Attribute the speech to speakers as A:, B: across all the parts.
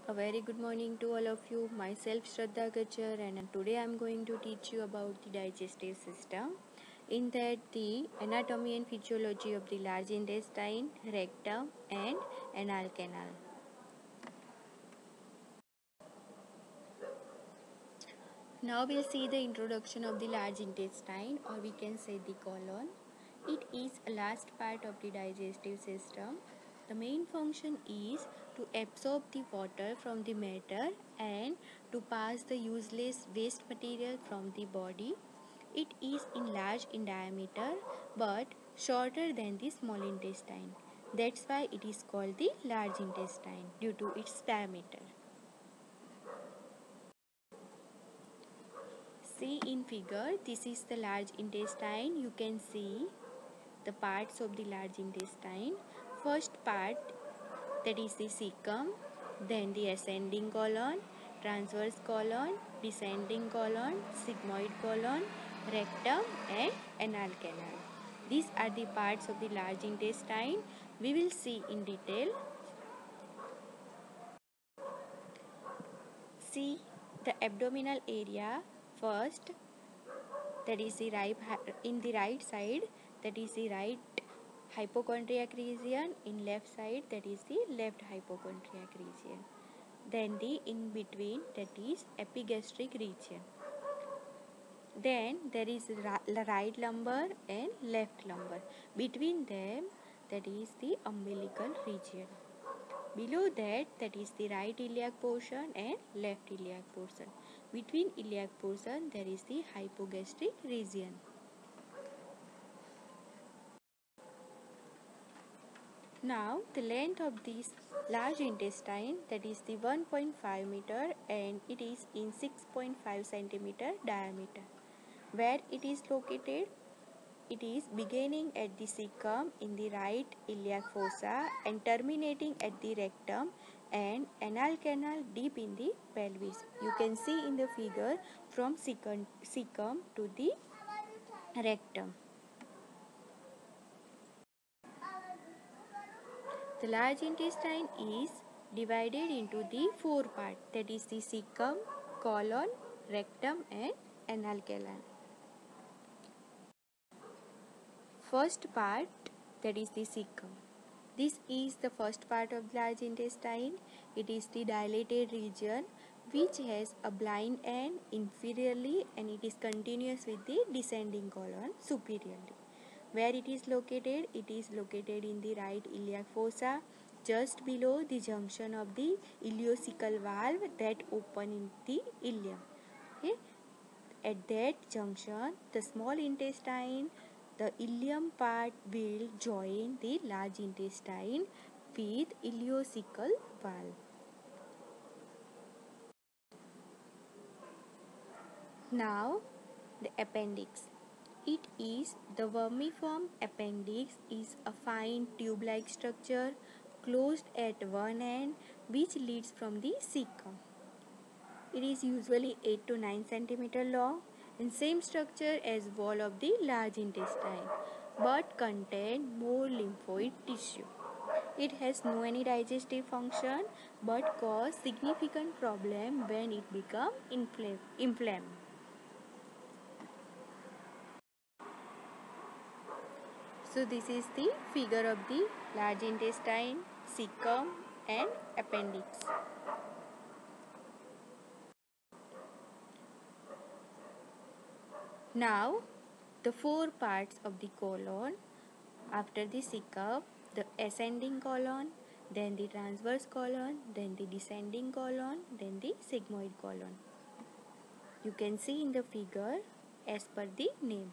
A: A very good morning to all of you. Myself Shraddha Gachar, and today I am going to teach you about the digestive system. In that, the anatomy and physiology of the large intestine, rectum, and anal canal. Now we'll see the introduction of the large intestine, or we can say the colon. It is a last part of the digestive system. The main function is to absorb the water from the matter and to pass the useless waste material from the body. It is large in diameter but shorter than the small intestine. That's why it is called the large intestine due to its diameter. See in figure, this is the large intestine. You can see the parts of the large intestine. First part, that is the cecum, then the ascending colon, transverse colon, descending colon, sigmoid colon, rectum and anal canal. These are the parts of the large intestine. We will see in detail. See the abdominal area first, that is the right in the right side, that is the right hypochondriac region. In left side, that is the left hypochondriac region. Then the in between, that is epigastric region. Then there is right lumbar and left lumbar. Between them, that is the umbilical region. Below that, that is the right iliac portion and left iliac portion. Between iliac portion, there is the hypogastric region. Now, the length of this large intestine, that is the 1.5 meter, and it is in 6.5 centimeter diameter. Where it is located? It is beginning at the cecum in the right iliac fossa and terminating at the rectum and anal canal deep in the pelvis. You can see in the figure from cecum to the rectum. The large intestine is divided into the four parts, that is the cecum, colon, rectum and anal canal. First part, that is the cecum. This is the first part of the large intestine. It is the dilated region which has a blind end inferiorly and it is continuous with the descending colon superiorly. Where it is located? It is located in the right iliac fossa, just below the junction of the ileocecal valve that open in the ileum. Okay? At that junction, the small intestine, the ileum part will join the large intestine with ileocecal valve. Now, the appendix. It is the vermiform appendix is a fine tube-like structure closed at one end which leads from the cecum. It is usually 8 to 9 cm long and same structure as wall of the large intestine but contain more lymphoid tissue. It has no any digestive function but cause significant problem when it become inflamed. So this is the figure of the large intestine, cecum and appendix. Now the four parts of the colon. After the cecum, the ascending colon, then the transverse colon, then the descending colon, then the sigmoid colon. You can see in the figure as per the name.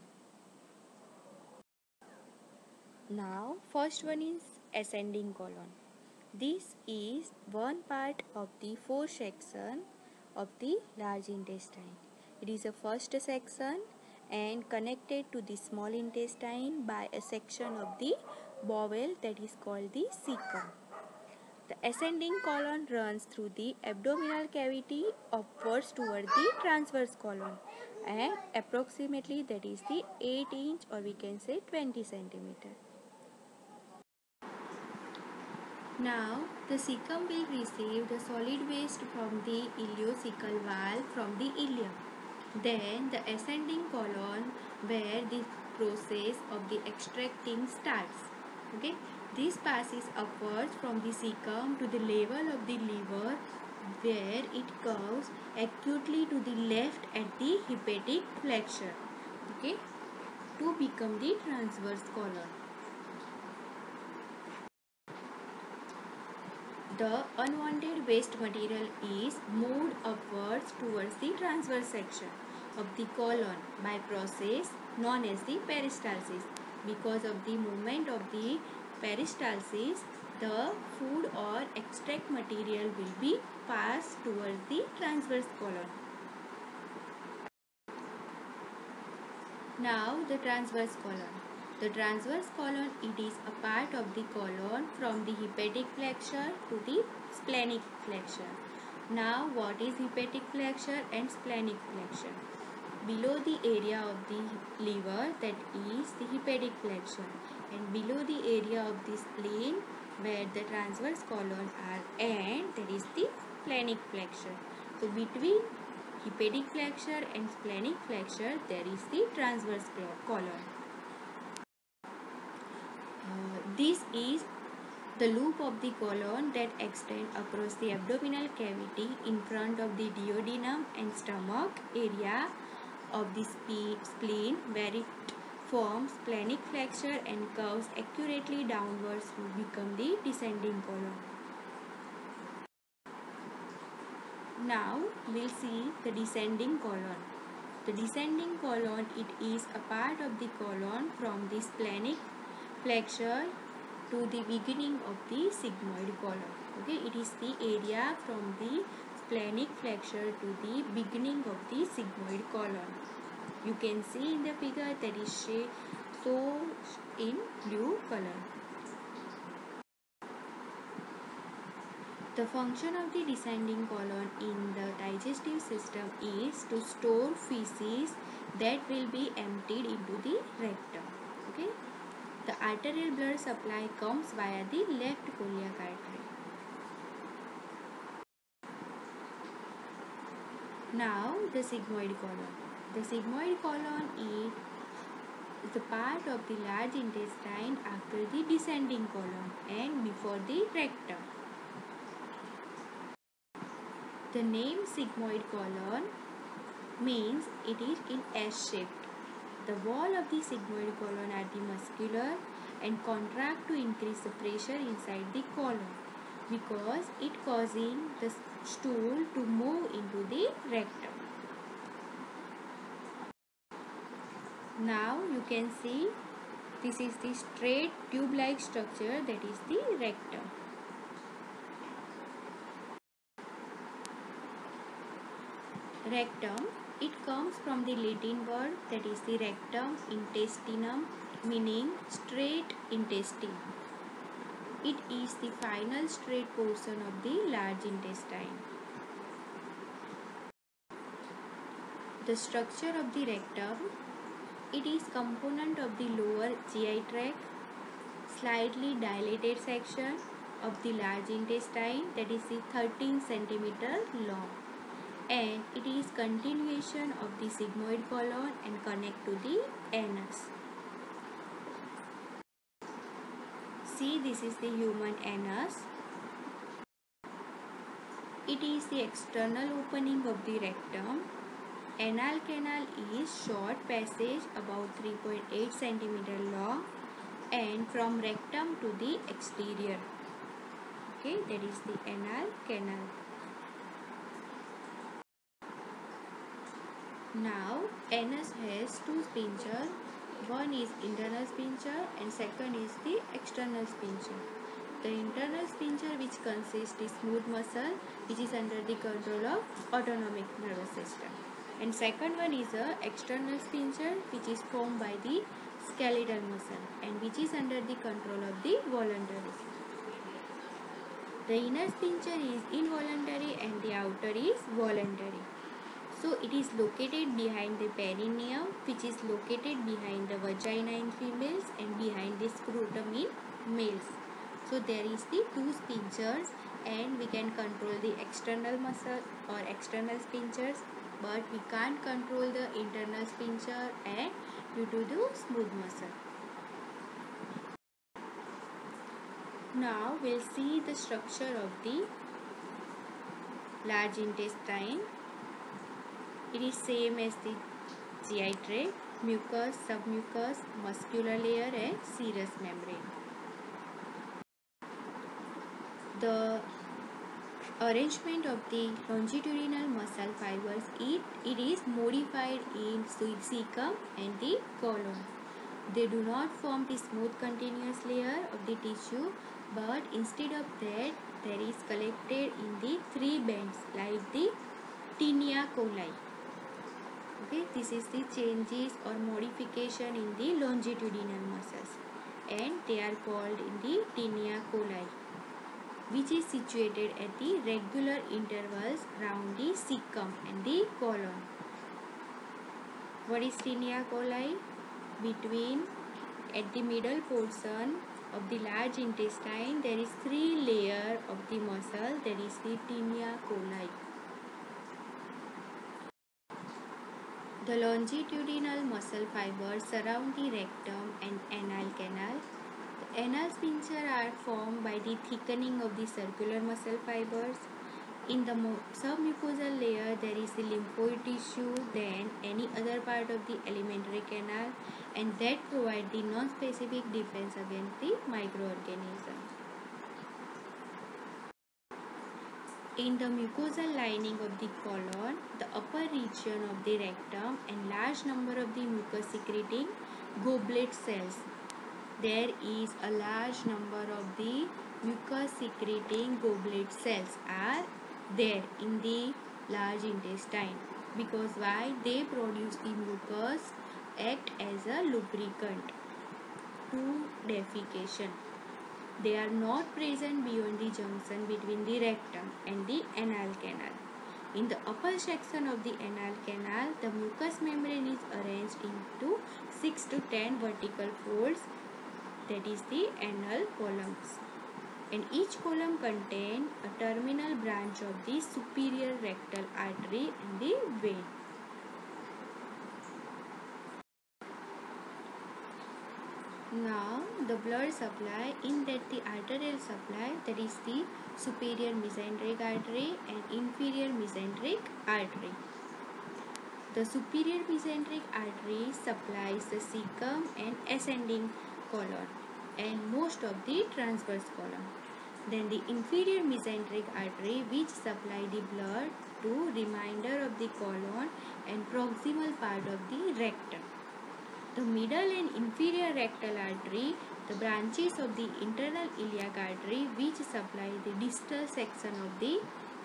A: Now first one is ascending colon. This is one part of the four section of the large intestine. It is a first section and connected to the small intestine by a section of the bowel that is called the cecum. The ascending colon runs through the abdominal cavity upwards toward the transverse colon and approximately that is the 8-inch or we can say 20 centimeter. Now, the cecum will receive the solid waste from the ileocecal valve from the ileum. Then the ascending colon where the process of the extracting starts. Okay, this passes upwards from the cecum to the level of the liver where it curves acutely to the left at the hepatic flexure. Okay, to become the transverse colon. The unwanted waste material is moved upwards towards the transverse section of the colon by process known as the peristalsis. Because of the movement of the peristalsis, the food or extract material will be passed towards the transverse colon. Now the transverse colon. The transverse colon, it is a part of the colon from the hepatic flexure to the splenic flexure. Now what is hepatic flexure and splenic flexure? Below the area of the liver, that is the hepatic flexure, and below the area of the spleen where the transverse colon are, and that is the splenic flexure. So between hepatic flexure and splenic flexure there is the transverse colon. This is the loop of the colon that extends across the abdominal cavity in front of the duodenum and stomach area of the spleen where it forms splenic flexure and curves accurately downwards to become the descending colon. Now we'll see the descending colon. The descending colon, it is a part of the colon from the splenic flexure to the beginning of the sigmoid colon. Okay, it is the area from the splenic flexure to the beginning of the sigmoid colon. You can see in the figure that is shown in blue color. The function of the descending colon in the digestive system is to store feces that will be emptied into the rectum. Okay. The arterial blood supply comes via the left coeliac artery. Now the sigmoid colon. The sigmoid colon is the part of the large intestine after the descending colon and before the rectum. The name sigmoid colon means it is in S-shaped. The wall of the sigmoid colon are the muscular and contract to increase the pressure inside the colon because it causing the stool to move into the rectum. Now you can see this is the straight tube-like structure that is the rectum. Rectum, it comes from the Latin word that is the rectum intestinum, meaning straight intestine. It is the final straight portion of the large intestine. The structure of the rectum, it is component of the lower GI tract, slightly dilated section of the large intestine that is the 13 cm long, and it is continuation of the sigmoid colon and connect to the anus. See, this is the human anus. It is the external opening of the rectum. Anal canal is short passage about 3.8 cm long and from rectum to the exterior. Okay, that is the anal canal. Now, anus has two sphincters. One is internal sphincter and second is the external sphincter. The internal sphincter, which consists of smooth muscle which is under the control of autonomic nervous system, and second one is a external sphincter which is formed by the skeletal muscle and which is under the control of the voluntary. The inner sphincter is involuntary and the outer is voluntary. So it is located behind the perineum, which is located behind the vagina in females and behind the scrotum in males. So there is the two sphincters, and we can control the external muscle or external sphincters, but we can't control the internal sphincter and due to the smooth muscle. Now we'll see the structure of the large intestine. It is same as the GI tract: mucus, submucous, muscular layer and serous membrane. The arrangement of the longitudinal muscle fibers, it is modified in cecum and the colon. They do not form the smooth continuous layer of the tissue, but instead of that, there is collected in the three bands like the tinea coli. Okay, this is the changes or modification in the longitudinal muscles, and they are called in the tinea coli, which is situated at the regular intervals around the cecum and the colon. What is tinea coli? Between at the middle portion of the large intestine, there is three layer of the muscle, that is the tinea coli. The longitudinal muscle fibers surround the rectum and anal canal. The anal sphincter are formed by the thickening of the circular muscle fibers. In the submucosal layer, there is the lymphoid tissue, then any other part of the alimentary canal, and that provide the non-specific defense against the microorganisms. In the mucosal lining of the colon, the upper region of the rectum, and large number of the mucus secreting goblet cells. There is a large number of the mucus secreting goblet cells are there in the large intestine, because why? They produce the mucus, act as a lubricant to defecation. They are not present beyond the junction between the rectum and the anal canal. In the upper section of the anal canal, the mucous membrane is arranged into 6 to 10 vertical folds, that is the anal columns. And each column contains a terminal branch of the superior rectal artery and the vein. Now the blood supply, in that the arterial supply, that is the superior mesenteric artery and inferior mesenteric artery. The superior mesenteric artery supplies the cecum and ascending colon and most of the transverse column. Then the inferior mesenteric artery, which supply the blood to remainder of the colon and proximal part of the rectum. The middle and inferior rectal artery, the branches of the internal iliac artery, which supply the distal section of the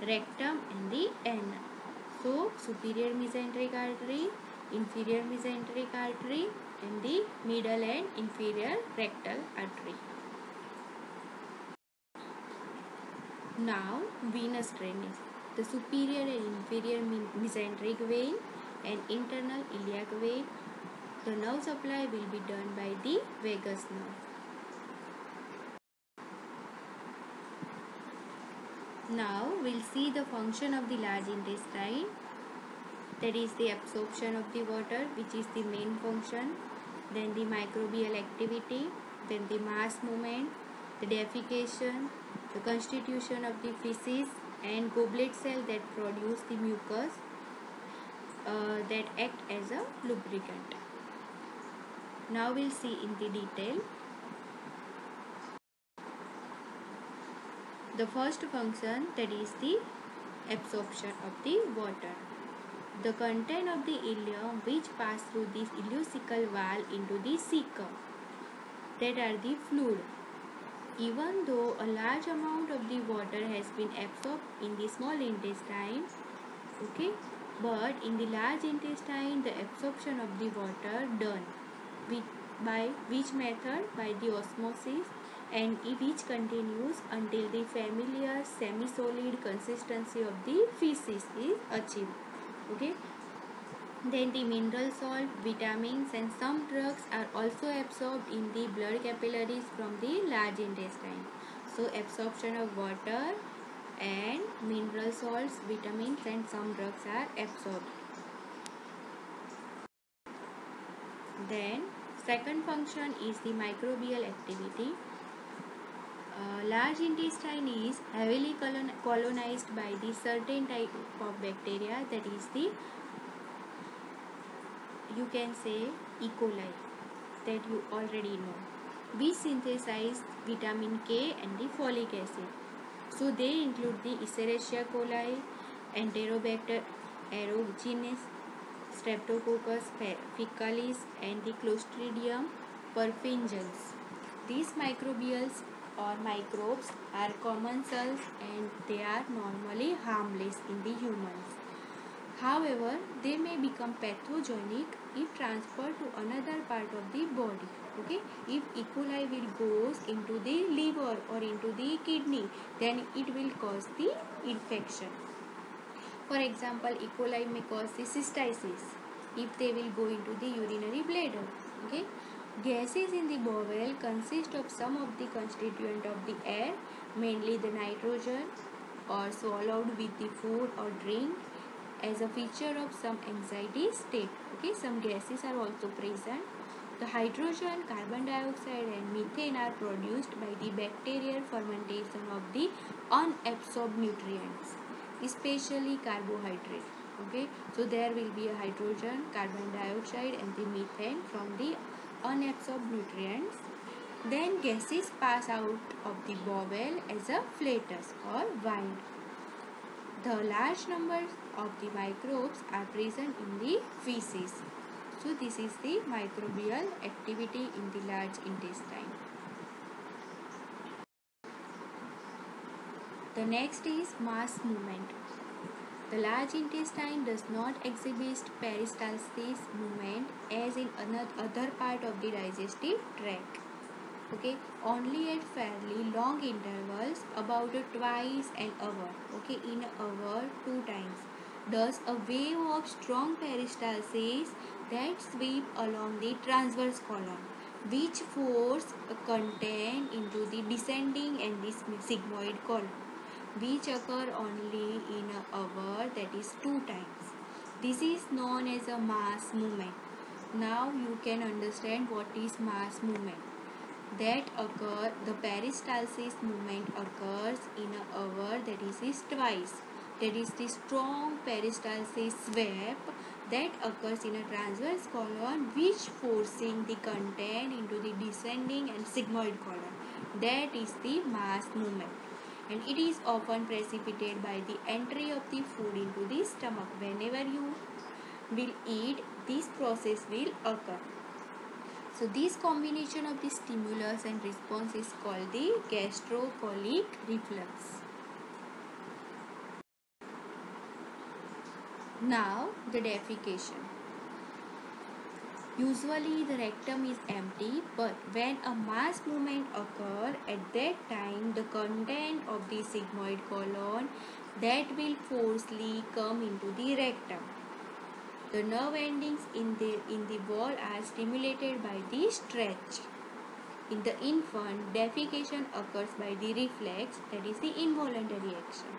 A: rectum and the anus. So, superior mesenteric artery, inferior mesenteric artery, and the middle and inferior rectal artery. Now, venous drainage. The superior and inferior mesenteric vein and internal iliac vein. The nerve supply will be done by the vagus nerve. Now we'll see the function of the large intestine. That is the absorption of the water, which is the main function. Then the microbial activity. Then the mass movement, the defecation, the constitution of the feces and goblet cell that produce the mucus that act as a lubricant. Now we'll see in the detail. The first function, that is the absorption of the water. The content of the ileum which pass through this ileocecal wall into the cecum, that are the fluid. Even though a large amount of the water has been absorbed in the small intestine, okay, but in the large intestine the absorption of the water done by which method? By the osmosis, and which continues until the familiar semi-solid consistency of the feces is achieved. Okay. Then the mineral salt, vitamins and some drugs are also absorbed in the blood capillaries from the large intestine. So absorption of water and mineral salts, vitamins and some drugs are absorbed. Then second function is the microbial activity. Large intestine is heavily colonized by the certain type of bacteria, that is the, you can say, E. coli, that you already know. We synthesize vitamin K and the folic acid. So they include the Escherichia coli, Enterobacter aerogenes, Streptococcus faecalis and the Clostridium perfringens. These microbials or microbes are commensals and they are normally harmless in the humans. However, they may become pathogenic if transferred to another part of the body. Okay, if E. coli will goes into the liver or into the kidney, then it will cause the infection. For example, E. coli may cause the cystitis if they will go into the urinary bladder. Okay, gases in the bowel consist of some of the constituent of the air, mainly the nitrogen, or swallowed with the food or drink as a feature of some anxiety state. Okay, some gases are also present. The hydrogen, carbon dioxide and methane are produced by the bacterial fermentation of the unabsorbed nutrients, especially carbohydrate. Okay, so there will be a hydrogen, carbon dioxide and the methane from the unabsorbed nutrients. Then gases pass out of the bowel as a flatus or wind. The large number of the microbes are present in the feces. So this is the microbial activity in the large intestine. The next is mass movement. The large intestine does not exhibit peristalsis movement as in other part of the digestive tract. Okay, only at fairly long intervals, about twice an hour. Okay, in an hour 2 times. Does a wave of strong peristalsis that sweep along the transverse colon, which force a content into the descending and the sigmoid colon, which occur only in an hour, that is 2 times. This is known as a mass movement. Now you can understand what is mass movement. The peristalsis movement occurs in an hour, that is twice. That is the strong peristalsis sweep that occurs in a transverse colon, which forcing the content into the descending and sigmoid colon. That is the mass movement. And it is often precipitated by the entry of the food into the stomach. Whenever you will eat, this process will occur. So this combination of the stimulus and response is called the gastrocolic reflux. Now the defecation. Usually the rectum is empty, but when a mass movement occurs, at that time the content of the sigmoid colon that will forcefully come into the rectum. The nerve endings in the wall are stimulated by the stretch. In the infant, defecation occurs by the reflex, that is the involuntary action.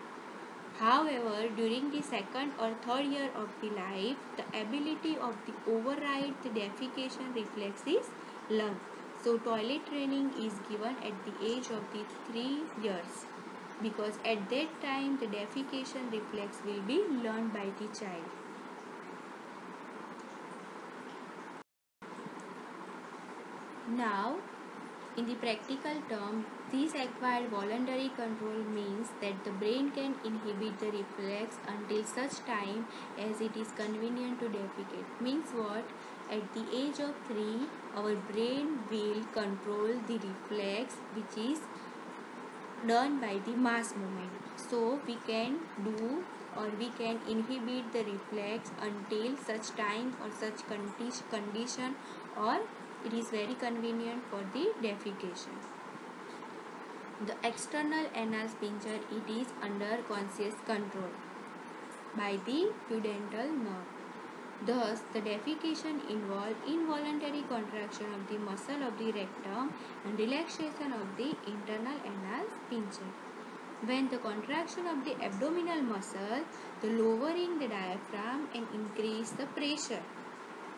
A: However, during the second or third year of the life, the ability of the override the defecation reflex is learned. So, toilet training is given at the age of the 3 years, because at that time the defecation reflex will be learned by the child. Now, in the practical term, this acquired voluntary control means that the brain can inhibit the reflex until such time as it is convenient to defecate. Means what? At the age of 3, our brain will control the reflex which is done by the mass movement. So we can do or we can inhibit the reflex until such time or such condition or it is very convenient for the defecation. The external anal sphincter, it is under conscious control by the pudendal nerve. Thus, the defecation involves involuntary contraction of the muscle of the rectum and relaxation of the internal anal sphincter. When the contraction of the abdominal muscle, the lowering the diaphragm and increase the pressure.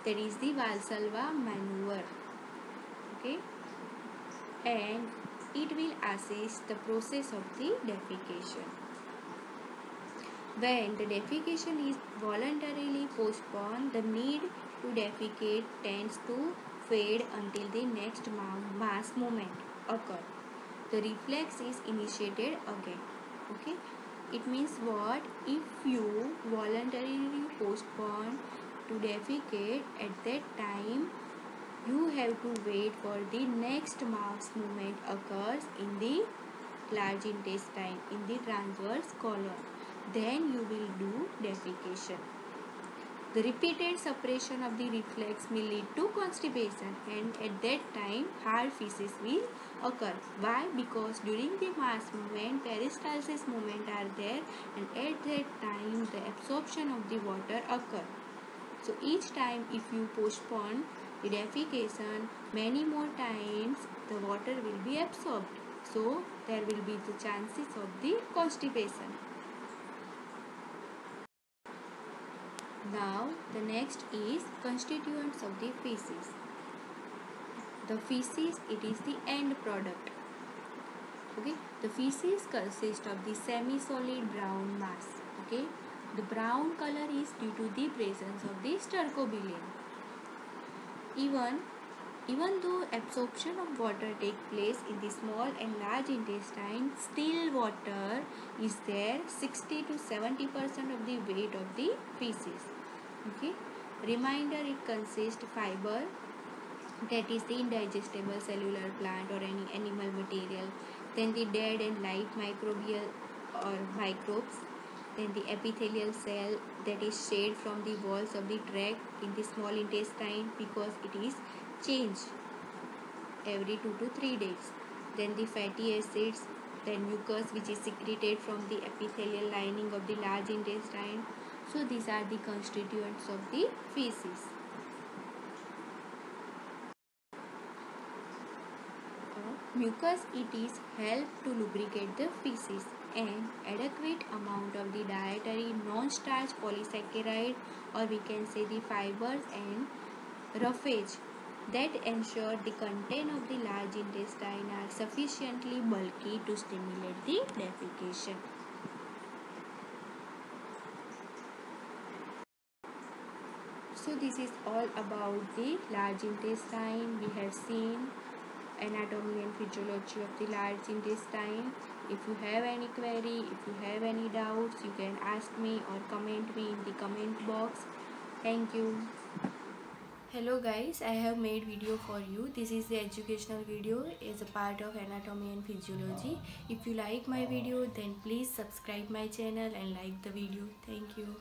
A: That is the Valsalva maneuver. Okay, and it will assist the process of the defecation. When the defecation is voluntarily postponed, the need to defecate tends to fade until the next mass movement occurs. The reflex is initiated again. Okay, it means what? If you voluntarily postpone to defecate, at that time you have to wait for the next mass movement occurs in the large intestine, in the transverse colon. Then you will do defecation. The repeated suppression of the reflex may lead to constipation, and at that time hard feces will occur. Why? Because during the mass movement, peristalsis movement are there, and at that time the absorption of the water occur. So each time if you postpone the defecation, many more times the water will be absorbed. So there will be the chances of the constipation. Now the next is constituents of the feces. The feces, it is the end product. Okay, the feces consist of the semi-solid brown mass. Okay, the brown color is due to the presence of the stercobilin. Even though absorption of water takes place in the small and large intestine, still water is there 60 to 70% of the weight of the feces. Okay, reminder, it consists fiber, that is the indigestible cellular plant or any animal material, then the dead and live microbial or microbes, then the epithelial cell that is shed from the walls of the tract in the small intestine because it is changed every 2 to 3 days, then the fatty acids, then mucus which is secreted from the epithelial lining of the large intestine. So these are the constituents of the feces. Mucus, it is help to lubricate the feces, and adequate amount of the dietary non-starch polysaccharide, or we can say the fibers and roughage, that ensure the content of the large intestine are sufficiently bulky to stimulate the defecation. So this is all about the large intestine. We have seen anatomy and physiology of the large intestine. If you have any query, if you have any doubts, you can ask me or comment me in the comment box. Thank you. Hello guys, I have made video for you. This is the educational video as a part of anatomy and physiology. If you like my video, then please subscribe my channel and like the video. Thank you.